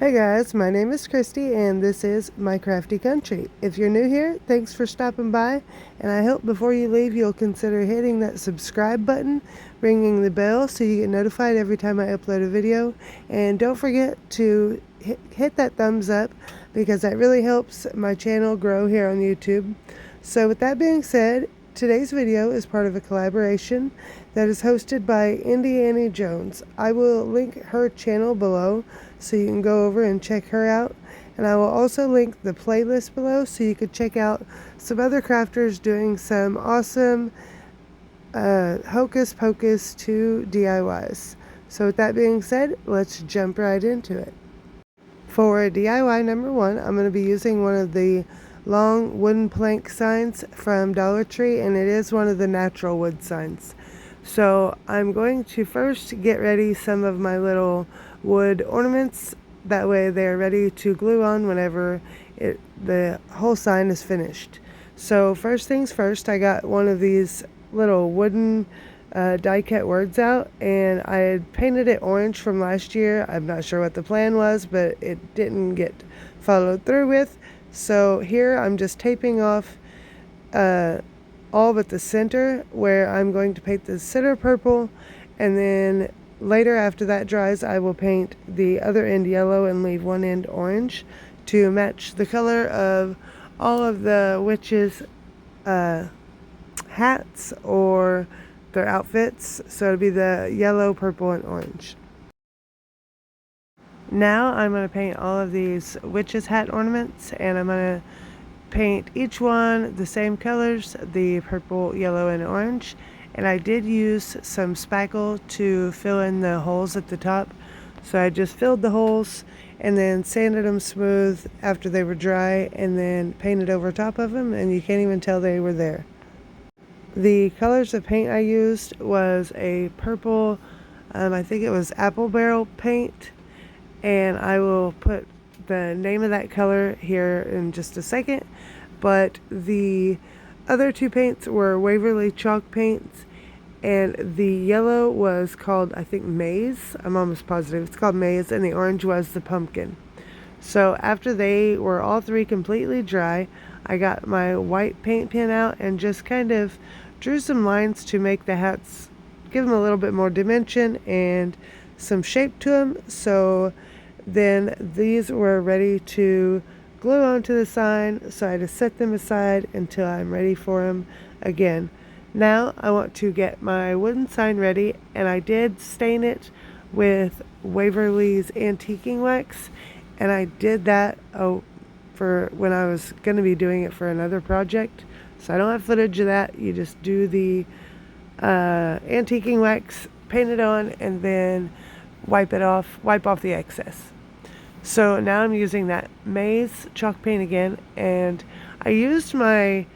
Hey guys, my name is Christy and this is my Crafty Country. If you're new here, thanks for stopping by, and I hope before you leave you'll consider hitting that subscribe button, ringing the bell so you get notified every time I upload a video, and don't forget to hit that thumbs up because that really helps my channel grow here on YouTube. So with that being said, today's video is part of a collaboration that is hosted by Indiana Jones. I will link her channel below so you can go over and check her out. And I will also link the playlist below so you could check out some other crafters doing some awesome Hocus Pocus 2 DIYs. So with that being said, let's jump right into it. For DIY number one, I'm going to be using one of the long wooden plank signs from Dollar Tree, and it is one of the natural wood signs. So I'm going to first get ready some of my little wood ornaments. That way they're ready to glue on whenever the whole sign is finished. So first things first, I got one of these little wooden die cut words out, and I had painted it orange from last year. I'm not sure what the plan was, but it didn't get followed through with. So here I'm just taping off all but the center, where I'm going to paint the center purple, and then later after that dries I will paint the other end yellow and leave one end orange to match the color of all of the witches' hats or their outfits. So it'll be the yellow, purple, and orange. Now I'm going to paint all of these witches' hat ornaments, and I'm going to paint each one the same colors, the purple, yellow, and orange. And I did use some spackle to fill in the holes at the top. So I just filled the holes and then sanded them smooth after they were dry, and then painted over top of them, and you can't even tell they were there. The colors of paint I used was a purple, I think it was apple barrel paint, and I will put the name of that color here in just a second. But the other two paints were Waverly chalk paints, and the yellow was called, I think, maize. I'm almost positive it's called maize, and the orange was the pumpkin. So after they were all three completely dry, I got my white paint pen out and just kind of drew some lines to make the hats, give them a little bit more dimension and some shape to them. So then these were ready to glue onto the sign, so I just set them aside until I'm ready for them again. Now I want to get my wooden sign ready, and I did stain it with Waverly's antiquing wax, and I did that for when I was going to be doing it for another project. So I don't have footage of that. You just do the antiquing wax, paint it on, and then wipe off the excess. So now I'm using that maize chalk paint again, and I used my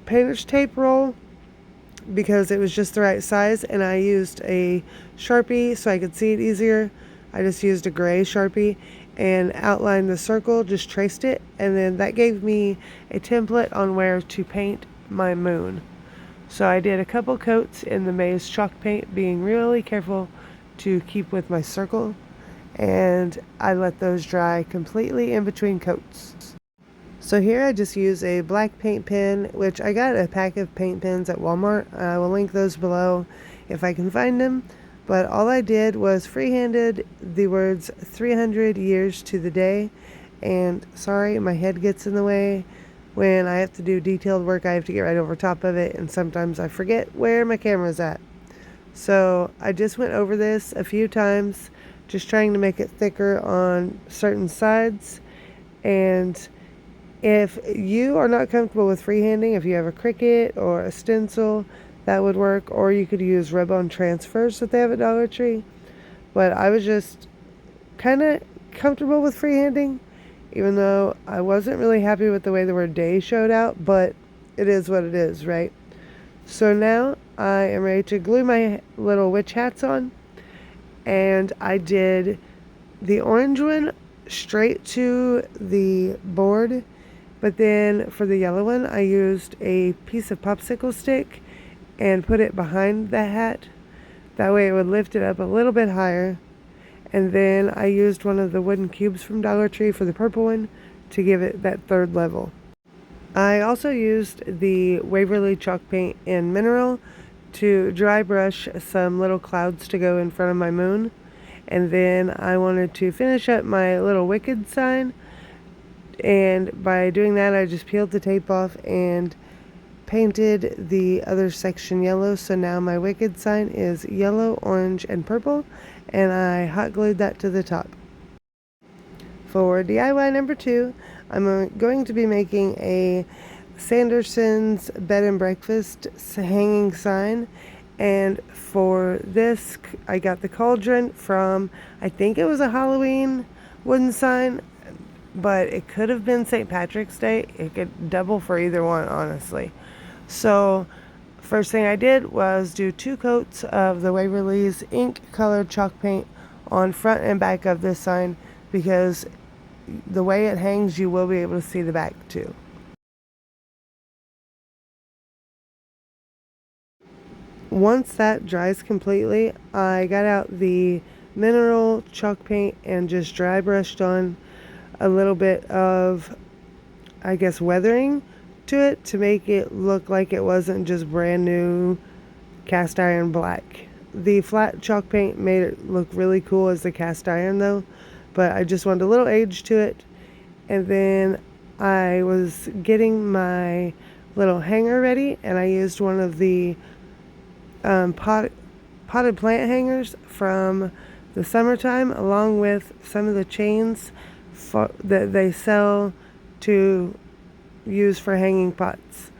painter's tape roll because it was just the right size, and I used a Sharpie so I could see it easier. I just used a gray Sharpie and outlined the circle, just traced it, and then that gave me a template on where to paint my moon. So I did a couple coats in the maize chalk paint, being really careful to keep with my circle, and I let those dry completely in between coats. So here I just use a black paint pen, which I got a pack of paint pens at Walmart. I will link those below if I can find them. But all I did was freehanded the words 300 years to the day. And sorry, my head gets in the way. When I have to do detailed work, I have to get right over top of it, and sometimes I forget where my camera's at. So I just went over this a few times, just trying to make it thicker on certain sides. And if you are not comfortable with freehanding, if you have a Cricut or a stencil, that would work. Or you could use rub-on transfers that they have at Dollar Tree. But I was just kind of comfortable with freehanding, even though I wasn't really happy with the way the word day showed out. But it is what it is, right? So now I am ready to glue my little witch hats on. And I did the orange one straight to the board, but then for the yellow one I used a piece of popsicle stick and put it behind the hat. That way it would lift it up a little bit higher, And then I used one of the wooden cubes from Dollar Tree for the purple one to give it that third level. I also used the Waverly chalk paint in mineral to dry brush some little clouds to go in front of my moon. And then I wanted to finish up my little wicked sign, and by doing that I just peeled the tape off and painted the other section yellow. So now my wicked sign is yellow, orange, and purple, and I hot glued that to the top. For DIY number 2, I'm going to be making a Sanderson's bed and breakfast hanging sign. And for this, I got the cauldron from, I think it was a Halloween wooden sign, but it could have been St. Patrick's Day. It could double for either one, honestly. So first thing I did was do 2 coats of the Waverly's ink colored chalk paint on front and back of this sign, because the way it hangs, you will be able to see the back too. Once that dries completely, I got out the mineral chalk paint and just dry brushed on a little bit of, I guess, weathering to it to make it look like it wasn't just brand new cast iron black. The flat chalk paint made it look really cool as the cast iron though, but I just wanted a little age to it. And then I was getting my little hanger ready, and I used one of the potted plant hangers from the summertime, along with some of the chains that they sell to use for hanging pots.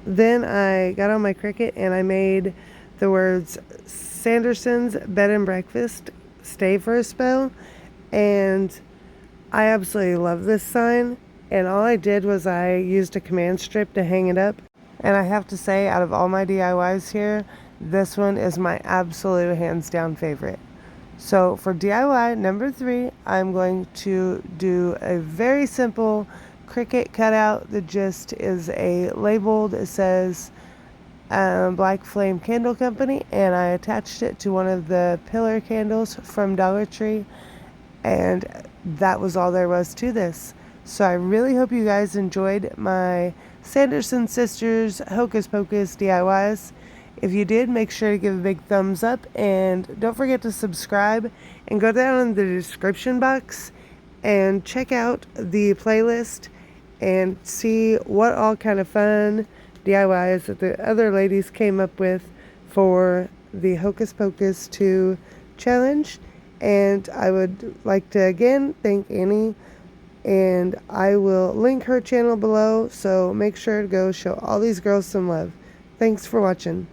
Then I got on my Cricut and I made the words Sanderson's bed and breakfast stay for a spell, and I absolutely love this sign. And all I did was I used a command strip to hang it up. And I have to say, out of all my DIYs here, this one is my absolute hands down favorite. So for DIY number 3, I'm going to do a very simple Cricut cutout that just is a labeled, it says Black Flame Candle Company, and I attached it to one of the pillar candles from Dollar Tree, and that was all there was to this. So I really hope you guys enjoyed my Sanderson Sisters Hocus Pocus DIYs. If you did, make sure to give a big thumbs up, and don't forget to subscribe, and go down in the description box and check out the playlist and see what all kind of fun DIYs that the other ladies came up with for the Hocus Pocus 2 challenge. And I would like to again thank Annie, and I will link her channel below, so make sure to go show all these girls some love. Thanks for watching.